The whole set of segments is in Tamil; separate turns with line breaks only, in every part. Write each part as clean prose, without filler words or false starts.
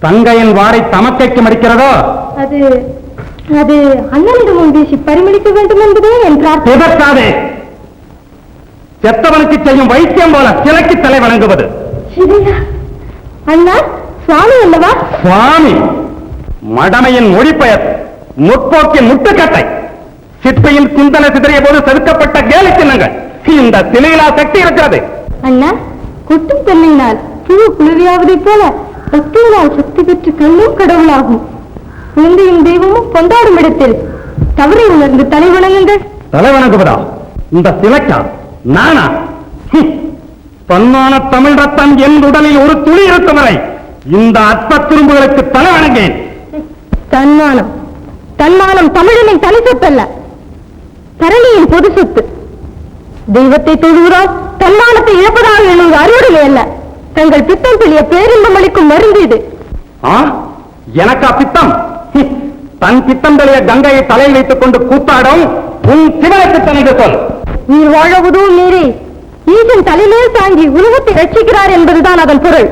தங்கையின் வாரை தமக்கைக்கு மடிக்கிறதோ?
அது அது அண்ணனிடம் வீசி பரிமளிக்க வேண்டும் என்பதே என்
பிரார்த்தனை. செத்தவனுக்கு செய்யும் வைத்தியம் போல சிலைக்கு தலை வணங்குவது.
அண்ணா சுவாமி அல்லவா?
சுவாமி மடமையின் மொழிபெயர், முற்போக்கின் முட்டுக்கட்டை, சிற்பியின் சிந்தனை சிதறிய போது செதுக்கப்பட்ட கேலி சின்னங்கள். இந்த சிலையிலா சக்தி இருக்கிறது.
அண்ணா, கொட்டும் தென்னையினால் புழு குளிரியாவதைப் போல பக்தியினால் சக்தி பெற்று கண்ணும் கடவுளாகும். குழந்தையும் தெய்வமும் கொண்டாடும் இடத்தில் தவறை உணர்ந்து தலை வணங்குங்கள்.
தலை வணங்குவதா? இந்த சிலைக்கா? நானா? தன்மான தமிழ் ரத்தம் என் உடலில் ஒரு துளி இருக்கும் வரை இந்த அற்ப துரும்புகளுக்கு தலை வணங்கேன்.
தன்மானம் தன்மானம் தமிழனின் தனி சொத்தல்ல, தரணியின் பொது சொத்து. தெய்வத்தை தொழுகிறோம், தன்மானத்தை இழப்பதாக எண்ணுவது அறுவடை அல்ல, தங்கள் பித்தம் தெளிய பேரின்பம் அளிக்கும் மருந்து இது.
எனக்கா பித்தம்? தன் பித்தம் தெளிய கங்கையை தலையில் வைத்துக் கொண்டு கூத்தாடும் உன் சிவனை பித்தம் என்று சொல்.
நீர் வாழவதும் நீரே ஈசன் தலைமேல் தாங்கி உலகத்தை ரட்சிக்கிறார் என்பதுதான் அதன் பொருள்.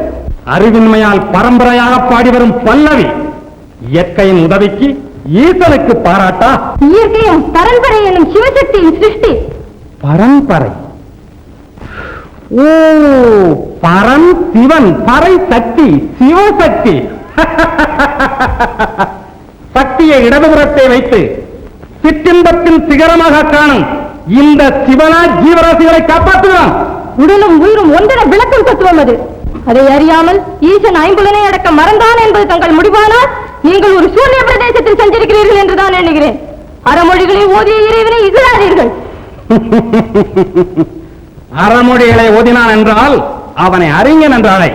அறிவின்மையால் பரம்பரையாக பாடி வரும் பல்லவி இயற்கையின் உதவிக்கு ஈசனுக்கு பாராட்டா?
இயற்கையும் பரம்பரை எனும் சிவசக்தியின் சிருஷ்டி.
பரம்பரை? ஓ, பரன் சிவன், பறை சக்தி, சிவசக்தி. சக்தியை இடதுபுறத்தை வைத்து சிற்றின்பத்தின் சிகரமாக காணும் இந்த சிவனா ஜீவராசிகளை காப்பாற்றுகிறான்.
உடலும் உயிரும் ஒன்றென விளக்கும் தத்துவம் அது. அதை அறியாமல் ஈசன் ஐம்புலனை அடக்க மறந்தான் என்பது தங்கள் முடிவானால் நீங்கள் ஒரு சூரிய பிரதேசத்தில் சென்றிருக்கிறீர்கள் என்றுதான் எண்ணுகிறேன். அறமொழிகளை ஓதிய இறைவனை இகழாதீர்கள்.
அறமொழிகளை ஓதினான் என்றால் அவனை அறிஞன் என்றாலே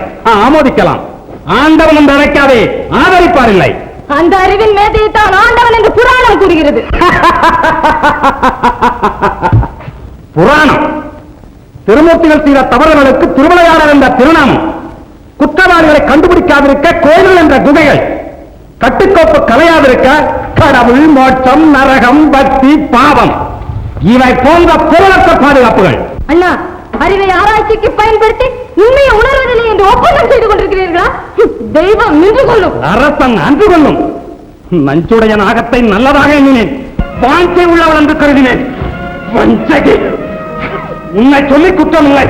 ஆமோதிக்கலாம். ஆண்டவன் என்று அழைக்காதே, ஆதரிப்பாரில்லை.
அந்த அறிவின் மேதையைத்தான் ஆண்டவன் என்று புராணம் கூறுகிறது.
புராணம் திருமூர்த்திகள் செய்த தவறுகளுக்கு திருவிளையாடல் என்ற திருநாமம், குற்றவாளிகளை கண்டுபிடிக்காதிருக்க கோயில்கள் என்ற குகைகள், கட்டுக்கோப்பு கலையாதிருக்க கடவுள், மோட்சம், நரகம், பக்தி, பாவம், இவை போன்ற பொருளற்ற பாதுகாப்புகள்.
அண்ணா, அறிவை ஆராய்ச்சிக்கு பயன்படுத்தி உண்மையை உணர்வதில்லை என்று ஒப்பந்தம் செய்து கொண்டிருக்கிறீர்களா? தெய்வம் நின்று கொள்ளும்,
அரசன் அன்று கொள்ளும். நஞ்சுடைய நாகத்தை நல்லதாக எண்ணினேன், வாஞ்சை உள்ளவள் என்று கருதினேன். வஞ்சகி, உன்னை சொல்லி குற்றம் இல்லை.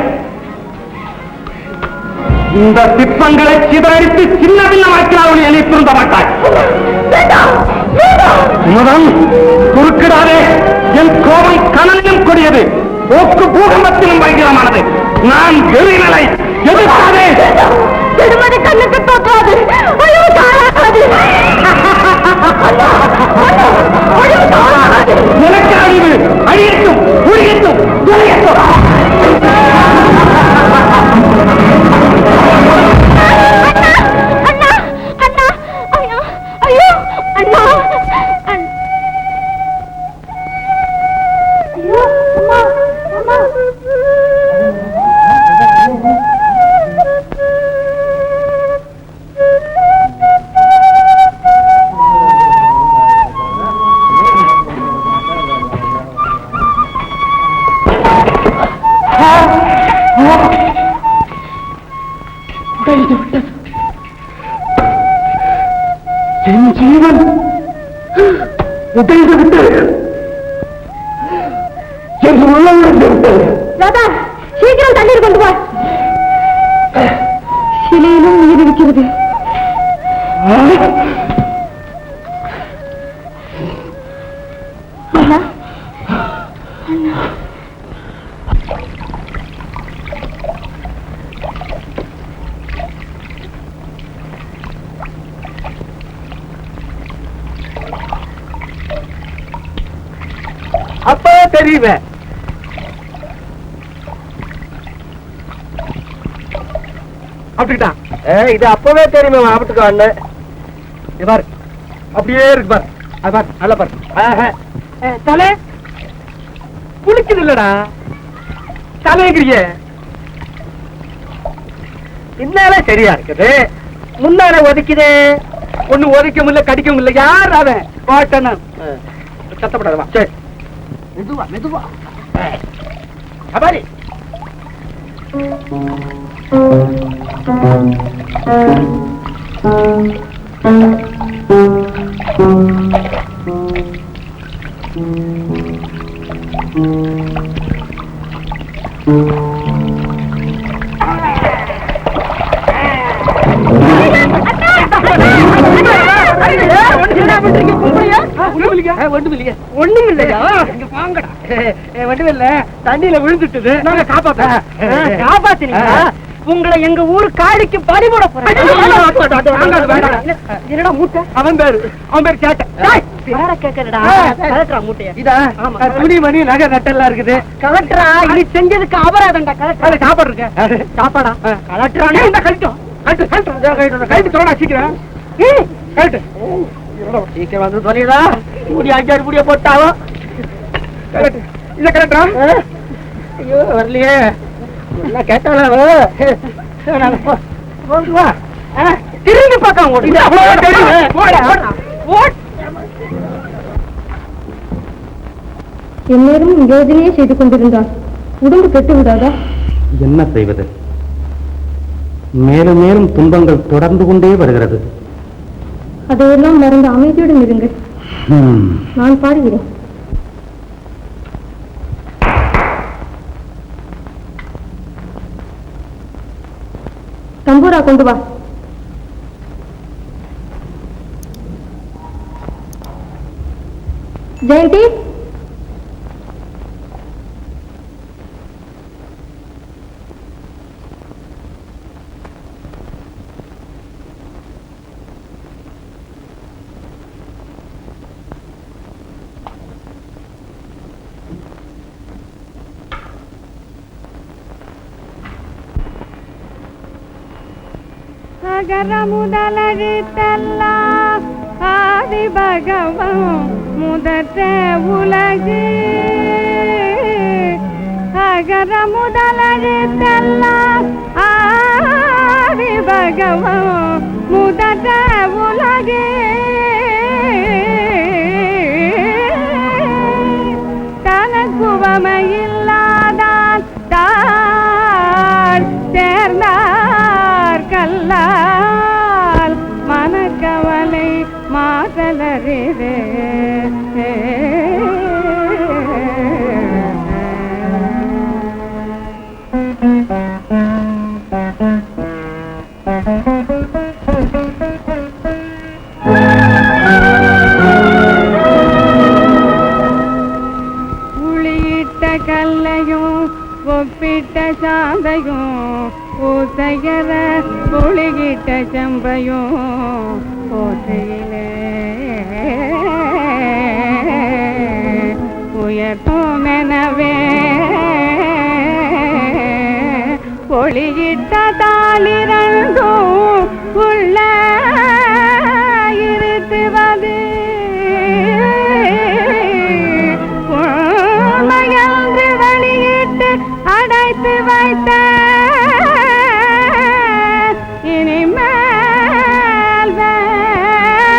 இந்த சிற்பங்களை சிதறடித்து சின்ன பின்னமாக்கிறார்கள் என்னை திருந்த மாட்டாய். முதல் குறுக்கிடாதே, என் கோபம் கனலிலும் கொடியது, போக்கு பூகம்பத்திலும் பயங்கரமானது. நான் எரிநிலை எதிர்க்காதே.
திருமதி கண்ணுக்கு தோற்றாது,
எனக்கு அறிவு அழியட்டும், புரியட்டும், துளையட்டும். என் ஜீவன் உடைந்து விட்டது, என் உள்ளம் விட்டது.
சீக்கிரம் தண்ணீர் கொண்டு வா. சிலையிலும் நீர் இருக்கிறது.
அப்ப தெரியுமே அப்படிக்கிட்டான். இது அப்பவே தெரியுமே ஆபத்துக்கு வாங்க. பாரு அப்படியே இருக்கு பாரு, அது பாரு, நல்ல பாரு. தலை குளிக்குது இல்லடா, தலைங்கிறிய பின்னால சரியா இருக்குது, முன்னால ஒதுக்குது. ஒண்ணு ஒதுக்க முடியல, கடிக்க முடியல. யார் அவன்? பாட்டன சத்தப்படாதவா. சரி மெதுவா மெதுவா. அபாரி
தண்ணியில விழுந்துட்டு நாங்க காப்பாத்தினீங்க. உங்களை எங்க ஊர் காடிக்கு பறிபோட போறேன். என்னடா மூட்டை? அவன் பேரு துணிமணி நகை நட்டெல்லாம் இருக்குது. கலெக்டரா இது செஞ்சதுக்கு அபராதம்டா. கலெக்டர் சாப்பாடு இருக்கு. சாப்பாடா கலெக்டரானே இந்த கழிட்டும் கழிட்டு தோடா சீக்கிரம் சீக்கிரம் வந்து சொல்லிடா. முடி 5 முடிய போட்டாவும் இல்ல கலெக்டரா. ஐயோ வரலையே. என்ன கேட்டாலும் திரும்பி பார்க்க
எந்நேரமும் யோஜனையே செய்து கொண்டிருந்தார். உடம்பு கெட்டு விடாதா?
என்ன செய்வது? மேலும் மேலும் துன்பங்கள் தொடர்ந்து கொண்டே வருகிறது.
அதையெல்லாம் மறந்து அமைதியுடன் இருங்கள். நான் பாடுகிறேன். தம்பூரா கொண்டு வா. ஜெயந்தி,
அகர முதலெழுத்தெல்லாம் ஆதி பகவன் முதற்ற உலகு. அகர முதலெழுத்தெல்லாம் ஆதி பகவன் முதற்ற உலகு. தனக்குவமையில்லாதான் தான் சேர்ந்தார் கல்லால் மனக்கவலை மாதலரிதே. உளியிட்ட கல்லையும் ஒப்பிட்ட சாந்தையும் பூசையர பொழிகிட்ட செம்பையும் போசையிலே உயர்த்தும் எனவே பொழிகிட்ட தாளிரண்டும் உள்ள இருத்துவது உண்மையன்று வெளியிட்டு அடைத்து வைத்த இனிமேல்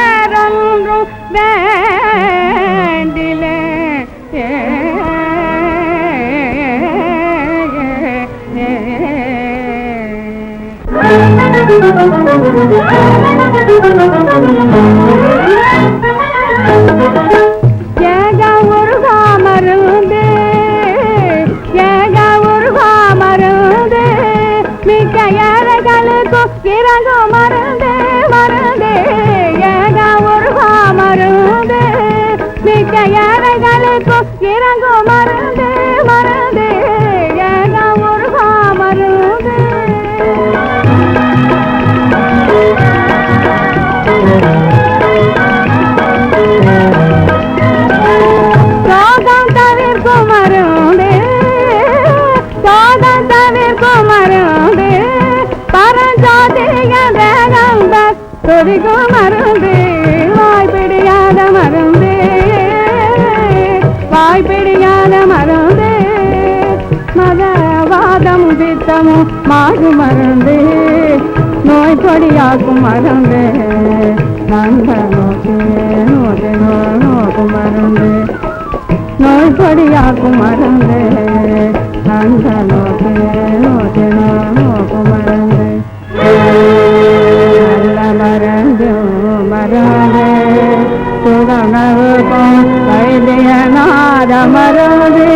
வேறொன்றும் வேண்டிலே. ஏக உருகா மருந்து ஏக உருகா மருந்து மிக்க ஏழைகளுக்கும் இறங்கும் மருந்து மருந்து. ஏக உருகா மருந்து மிக்க ஏழைகளுக்கும் இறங்கும் மருந்து மருந்து. ஏக உருகா மருந்து. சோகம் தவிர்க்கும் மருந்து சோகம் தவிர்க்கும் மருந்து. பரஞ்சோதிய வேகம் துடிக்கும் மருந்து. வாய்ப்பிடியாத மருந்து வாய்ப்பிடியாத மருந்து. மதவாதம் பித்தமும் மாறு மருந்து. நோய் பொடியாக்கும் மருந்து. நந்த நோக்கு நோக்கு நோக்கு மருந்து. நோய் பொடியாக்கும் மருந்து. நந்த நோக்கு நோக்கு மருந்து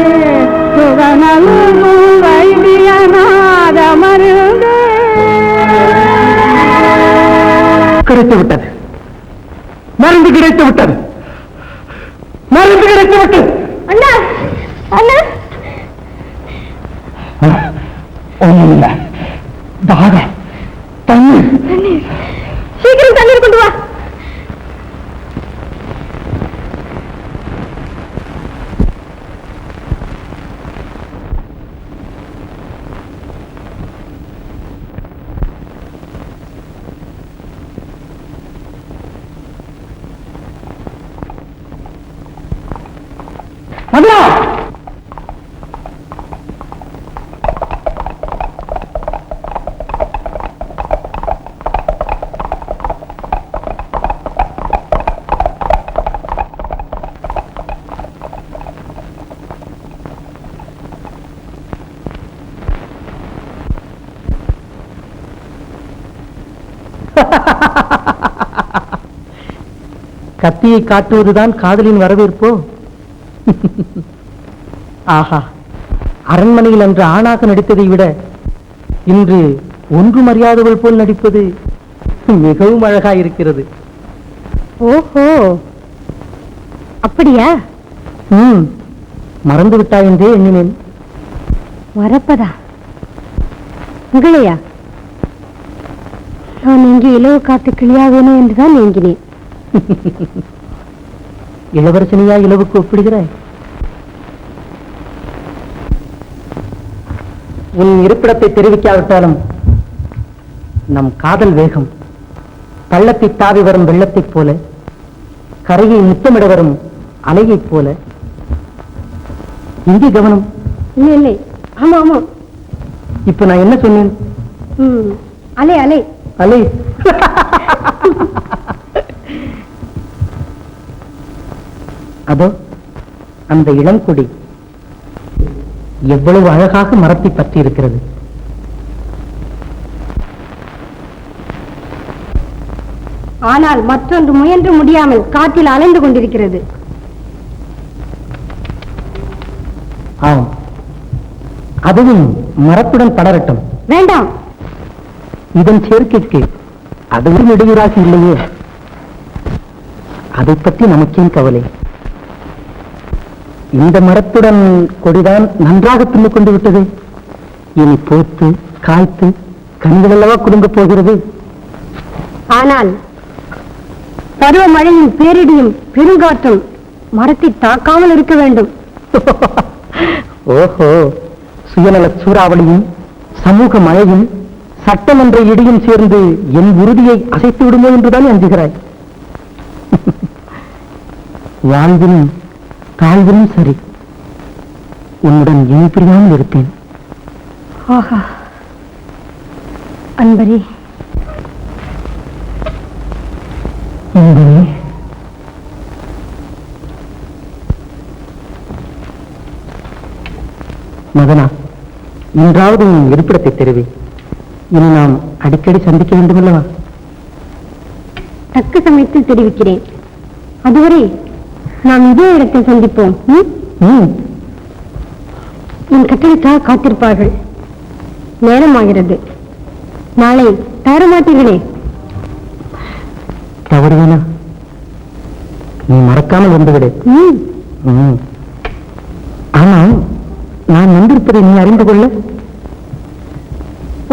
சுகநல்கும் வைத்தியநாத மருந்து.
கிடைத்து விட்டது, மருந்து கிடைத்து விட்டது, மருந்து கிடைத்து விட்டது.
அண்ணா அண்ணா
ஒண்ணுமில்ல, தாகம், தண்ணீர்.
சீக்கிரம் தண்ணீர் கொண்டு வா.
மதுரா, கத்தியை காட்டுவதுதான் காதலின் வரவேற்போ? ஆஹா, அரண்மனையில் அன்று ஆணாக நடித்ததை விட இன்று ஒன்றும் அறியாதவள் போல் நடிப்பது மிகவும் அழகாயிருக்கிறது.
ஓஹோ, அப்படியா?
மறந்து விட்டாய் என்றே எண்ணினேன்.
மறப்பதா? உங்களையா? நான் இங்கே இலவு காத்து கிளியாவேனோ என்றுதான் ஏங்கினேன்.
இளவரசனியா இலவுக்கு ஒப்பிடுகிறாய்? உன் இருப்பிடத்தை தெரிவிக்காவிட்டாலும் நம் காதல் வேகம் பள்ளத்தை தாவி வரும் வெள்ளத்தைப் போல, கரையை முத்தமிட வரும் அலையைப் போல. இங்கே கவனம்.
இல்லை இல்லை, ஆமா ஆமா.
இப்ப நான் என்ன சொன்னேன்?
அலை அலை
அலை. அதோ அந்த இளங்கொடி எவ்வளவு அழகாக மரத்தை பற்றி இருக்கிறது.
ஆனால் மற்றொன்று முயன்று முடியாமல் காற்றில் அலைந்து கொண்டிருக்கிறது.
ஆம், அதுவும் மரத்துடன் படரட்டும்.
வேண்டாம்,
இதன் சேர்க்கைக்கு அதுவும் இடையூறாக இல்லையே. அதை பற்றி நமக்கேன் கவலை? இந்த மரத்துடன் கொடிதான் நன்றாக பின்னிக் கொண்டு விட்டது. இனி பூத்து காய்த்து கண்கள் அல்லவா குடுங்கப் போகிறது.
ஆனால் பருவமழையின் பேரிடியும் பெருங்காற்றும் மரத்தை தாக்காமல் இருக்க வேண்டும்.
ஓஹோ, சுயநல சூறாவளியும் சமூக மழையும் சட்டமன்ற இடியும் சேர்ந்து என் உறுதியை அசைத்து விடுமோ என்றுதான் அஞ்சுகிறாய். வாழ்விலும் தாழ்விலும் சரி, உன்னுடன் இனி பிரியாமல் இருப்பேன்.
ஆஹா, அன்பரே,
மகனா, இன்றாவது உன் இருப்பிடத்தை தெரிவி. இனி நாம் அடிக்கடி சந்திக்க வேண்டுமல்லவா?
தக்க சமயத்தில் தெரிவிக்கிறேன். அதுவரை நாம் இதே இடத்தில் சந்திப்போம். என் கட்டளைக்காக காத்திருப்பார்கள். நேரமாகிறது. நாளை தவறமாட்டீர்களே?
தவறுவேனா? நீ மறக்காமல் வந்துவிடு. ஆனால் நான் வந்திருப்பதை நீ அறிந்து கொள்ள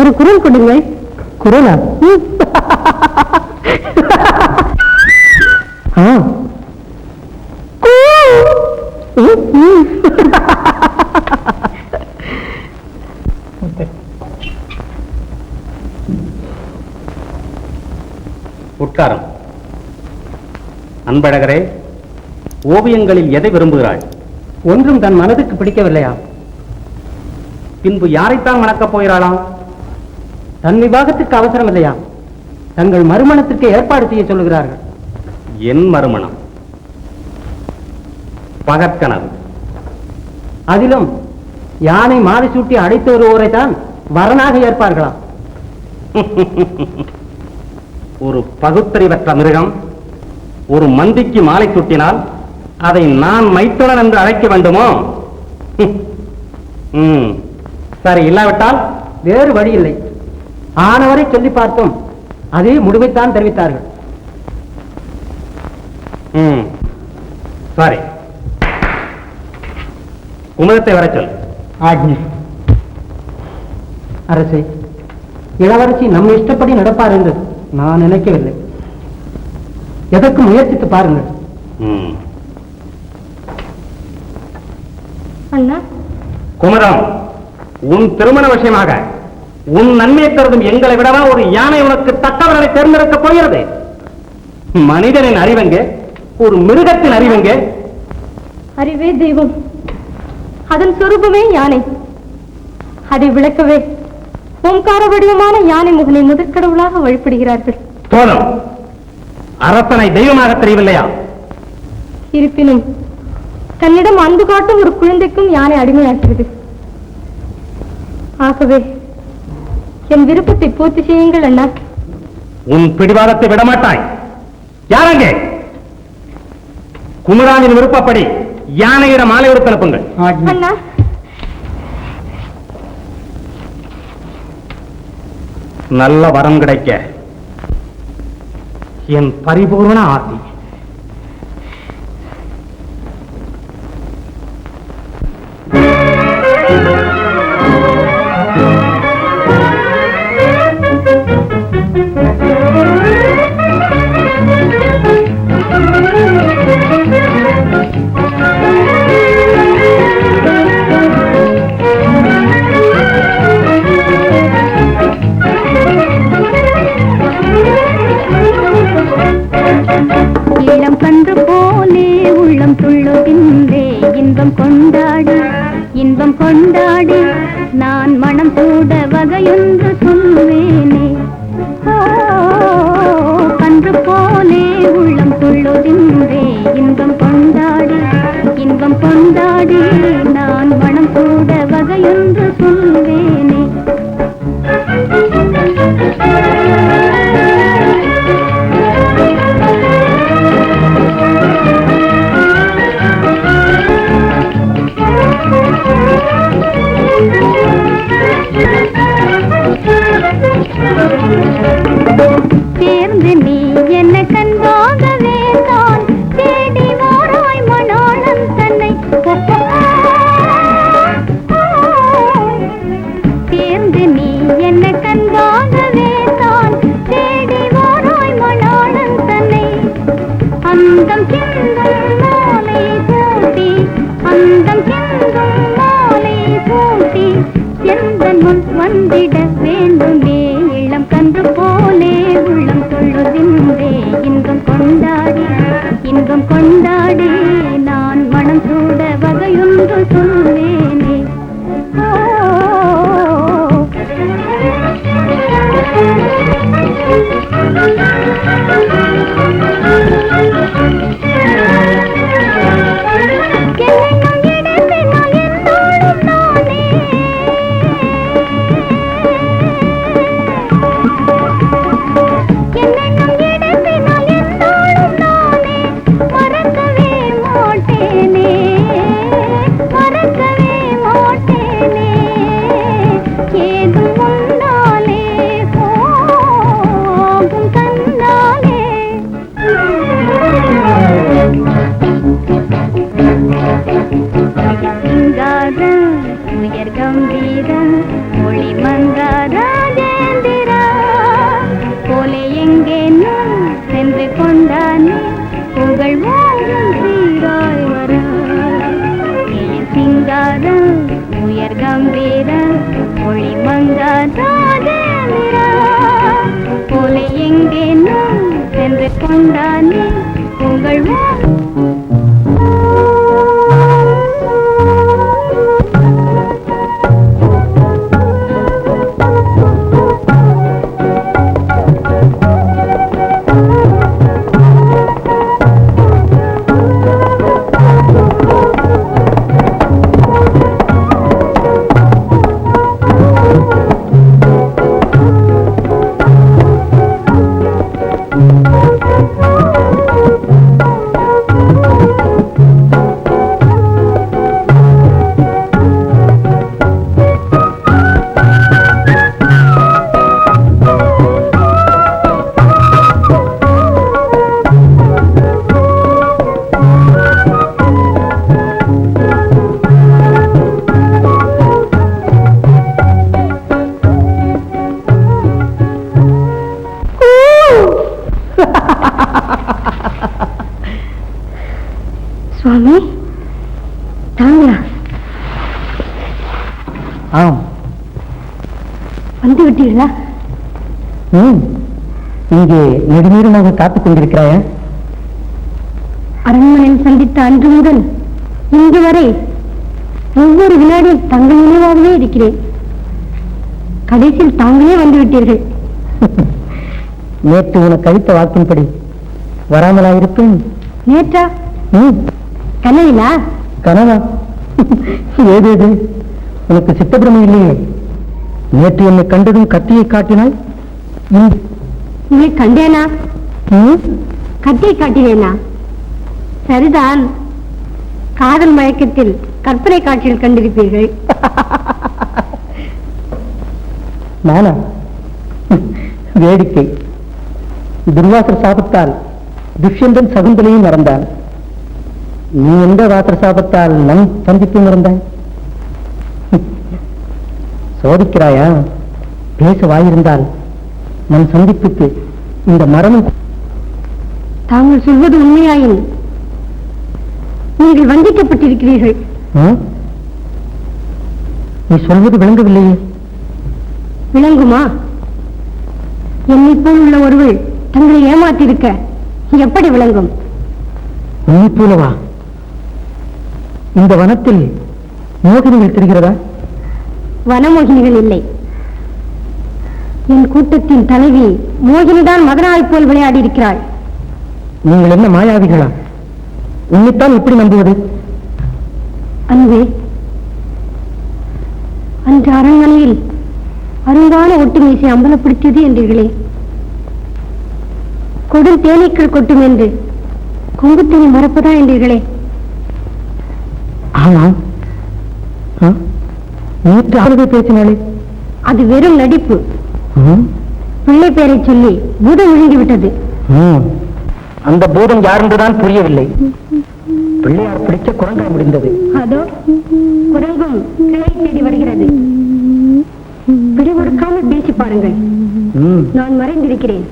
ஒரு குரல் கொடுங்கள்.
குரலா?
உட்காரம். அன்பழகரே, ஓவியங்களில் எதை விரும்புகிறாய்?
ஒன்றும் தன் மனதுக்கு பிடிக்கவில்லையா?
பின்பு யாரைத்தான் மணக்கப் போகிறாளாம்?
தன் விவாகத்துக்கு அவசரம் இல்லையா? தங்கள் மறுமணத்திற்கு ஏற்பாடு செய்ய சொல்லுகிறார்கள்.
என் மறுமணம்? பகற்கனவு.
அதிலும் யானை மாலை சூட்டி அடைத்து வருவோரை தான் வரனாக ஏற்பார்களாம்.
ஒரு பகுத்தறிவற்ற மிருகம் ஒரு மந்திக்கு மாலை சூட்டினால் அதை நான் மைத்துனன் என்று அழைக்க வேண்டுமோ? சரி, இல்லாவிட்டால்
வேறு வழி இல்லை. ஆனவரை சொல்லி பார்த்தோம், அதே முடிவைத்தான் தெரிவித்தார்கள்.
சரி, குமுதத்தை வர சொல்.
ஆஜ்ஞை. அரசே, இளவரசி நம் இஷ்டப்படி நடப்பார் என்று நான் நினைக்கவில்லை. எதற்கு முயற்சித்து பாருங்கள்.
அண்ணா,
குமுதம், உன் திருமண விஷயமாக உன் நன்மையை கருதும் எங்களை விடவா ஒரு யானை உனக்கு தக்கவர்களை தேர்ந்தெடுக்கப் போகிறது? மனிதனின் அறிவெங்கே, ஒரு மிருகத்தின் அறிவெங்கே?
அறிவே தெய்வம், அதன் சொரூபமே யானை. அதை விளக்கவே ஓங்கார வடிவமான யானை முகனை முதற்கடவுளாக வழிபடுகிறார்கள்.
போதும், அரசனை தெய்வமாக தெரியவில்லையா?
இருப்பினும் தன்னிடம் அன்பு காட்டும் ஒரு குழந்தைக்கும் யானை அடிமையாகிறது. ஆகவே என் விருப்பத்தை பூர்த்தி செய்யுங்கள் அண்ணா.
உன் பிடிவாதத்தை விடமாட்டாய். யாரங்கே? குமுதாவின் விருப்பப்படி யானையிடம் மாலை உடுத்த அனுப்புங்கள்.
அண்ணா,
நல்ல வரம் கிடைக்க என் பரிபூர்ண ஆசி.
இளம் கன்று போலே உள்ளம் துள்ளுகின்றே, இன்பம் கொண்டாடி இன்பம் கொண்டாடி நான் மனம் சூட வகையொன்று சொல்வேனே. கன்று போலே உள்ளம் துள்ளுகின்றே, இன்பம் கொண்டாடி இன்பம் கொண்டாடி நான் மனம் சூட வகையொன்று சொல்வேனே. சேர்ந்து நீ என்ன கண்பாகவே தான் தேடி வாராய் மணாளன் தன்னை. சேர்ந்து நீ என்ன கண்பாகவே தான் தேடி வாராய் மணாளன் தன்னை. அந்தம் சிந்தும் மாலை பூட்டி, அந்தம் சிந்தும் மாலை பூட்டி எந்தன் முன் வந்திட வேண்டுமே. இளம் கன்று போலே உள்ளம் தொழுகின்றே, இன்பம் கொண்டாடி இன்பம் கொண்டாடி நான் மனம் சூட வகையொன்று சொல்வேனே. கொண்டானே உங்கள்
ஆம்.
வந்து விட்டீர்களா?
இங்கே நெடுநீரமாக காத்துக் கொண்டிருக்கிறாயா?
அரண்மனையில் சந்தித்த அன்று முதல் இன்று வரை ஒவ்வொரு வினாடியும் தங்கள் நினைவாகவே இருக்கிறேன். கடைசியில் தாங்களே வந்து விட்டீர்கள்.
நேற்று உனக்கு அளித்த வாக்கின்படி வராமலாயிருப்பேன்.
நேற்றா? கனவிலா?
கனவா? ஏதேது உனக்கு சித்தப்பிரமை இல்லையே. நேற்று என்னை கண்டதும் கத்தியை காட்டினாய்.
உங்களை கண்டேனா? கத்தியை காட்டினேனா? சரிதான். காதல் மயக்கத்தில் கற்பனை காட்சியில் கண்டிருப்பீர்கள்.
நானா? வேடிக்கை. துர்வாசர் சாபத்தால் துஷ்யந்தன் சகுந்தலையும் மறந்தான். நீ எந்த வாசர் சாபத்தால் நம் சந்திப்பு மறந்தாய்? சோதிக்கிறாயா? பேச வாயிருந்தால் நம் சந்திப்புக்கு இந்த மரணம்.
தாங்கள் சொல்வது உண்மையாயின் நீங்கள் வஞ்சிக்கப்பட்டிருக்கிறீர்கள்.
நீ சொல்வது விளங்கவில்லையே.
விளங்குமா? என்னை போல் உள்ள ஒருவள் தங்களை ஏமாத்திருக்க எப்படி விளங்கும்?
உன்னை போலவா? இந்த வனத்தில் மோகினிகள் தெரிகிறதா?
வனமோகினிகள் இல்லை. என் கூட்டத்தின் தலைவி மோகினிதான் மதனாவை போல் விளையாடி இருக்கிறாள்.
நீங்கள் என்ன மாயாவிகளா? உன்னைத்தான் எப்படி நம்புவது?
அன்பே, அன்று அரண்மனையில் அருங்கான ஒட்டுமீசை அம்பலப்படுத்தியது என்றீர்களே, கொடும் தேனீக்கள் கொட்டும் என்று கொங்குத்தேனை மறப்பதா என்றீர்களே.
ஆமாம், நேற்று ஆளுகை பேசினாலே.
அது வெறும் நடிப்பு. பிள்ளை பேரை சொல்லி பூதம் விழுங்கிவிட்டது.
அந்த பூதம் யார் என்றுதான் புரியவில்லை. பிள்ளையார் பிடிச்ச குரங்காய் முடிந்தது.
அதோ குரங்கும் கிளை தேடி வருகிறது. பிடிவெடுக்காமல் பேசி பாருங்கள். நான் மறைந்திருக்கிறேன்.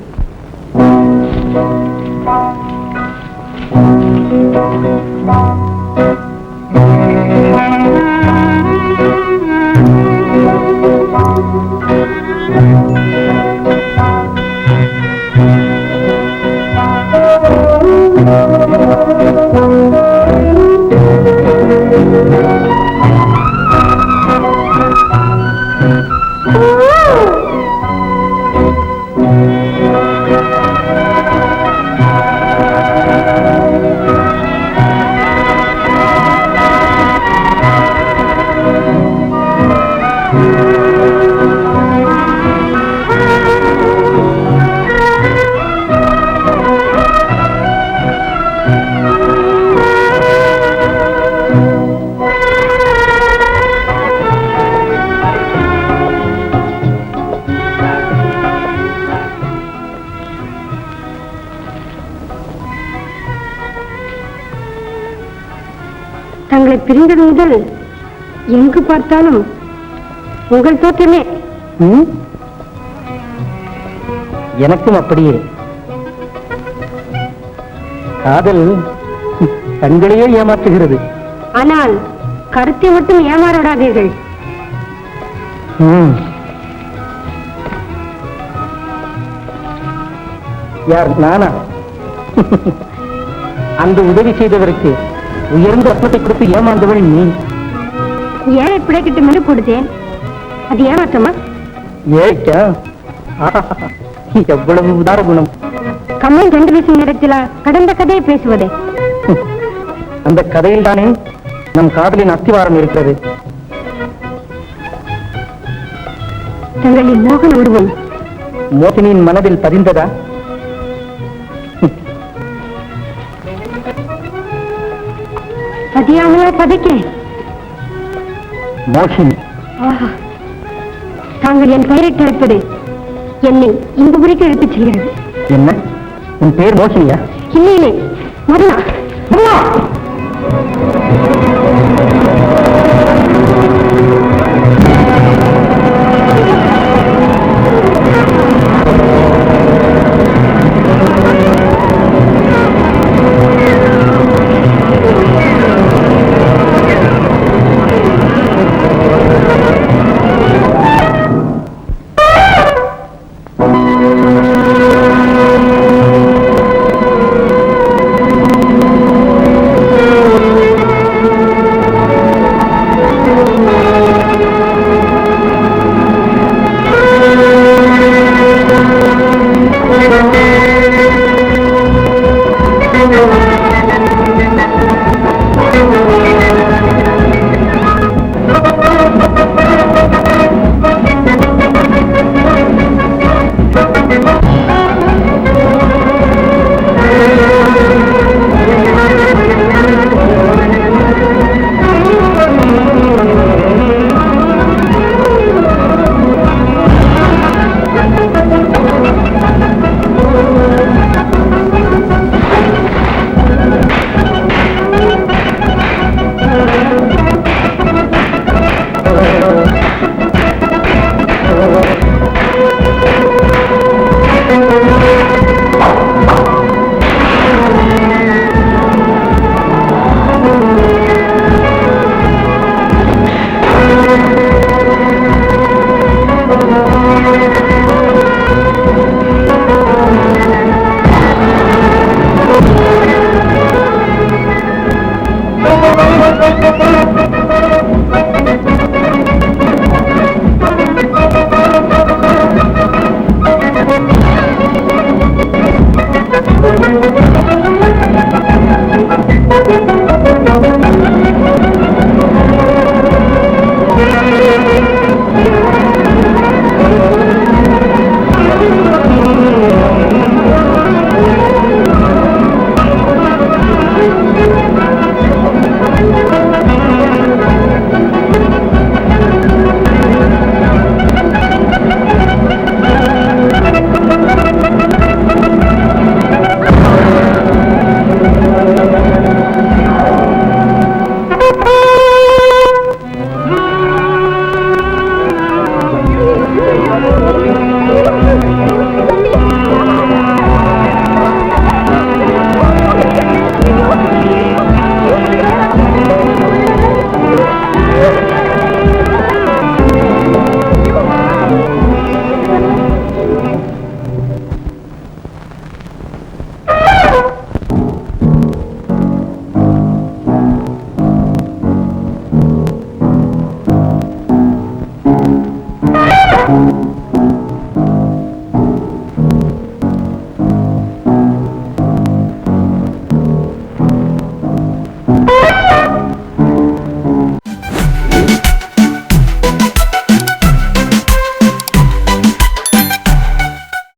தங்களை பிரிந்தது முதல் எங்கு பார்த்தாலும் உங்கள் தோற்றமே.
எனக்கும் அப்படியே. காதல் தங்களையே ஏமாற்றுகிறது.
ஆனால் கருத்தை மட்டும் ஏமாற விடாதீர்கள்.
யார்? நானா? அந்த உதவி செய்தவருக்கு உயர்ந்த ரத்னத்தை கொடுத்து ஏமாந்தவள் நீ.
ஏழை பிழைக்கிட்டு மெனு கொடுத்தேன். அது ஏமாற்றமா?
ஏழைக்கா? எவ்வளவு உதார குணம்.
கம்மன் 2 வயசு நேரத்திலா கடந்த கதையை பேசுவதே?
அந்த கதையில் தானே நம் காதலின் அஸ்திவாரம் இருக்கிறது.
தங்களின் மோகன உருவம்
மோகினியின் மனதில் பதிந்ததா?
பதியாமலா பதைக்கிறேன்.
மோகினி,
தாங்கள் என் பெயரிட்டு அழைப்பது என்னை இந்த முறைக்கு எடுத்துச் செல்கிறது.
என்ன உன் பேர் மோகினியா?
இல்லை, மதுரா.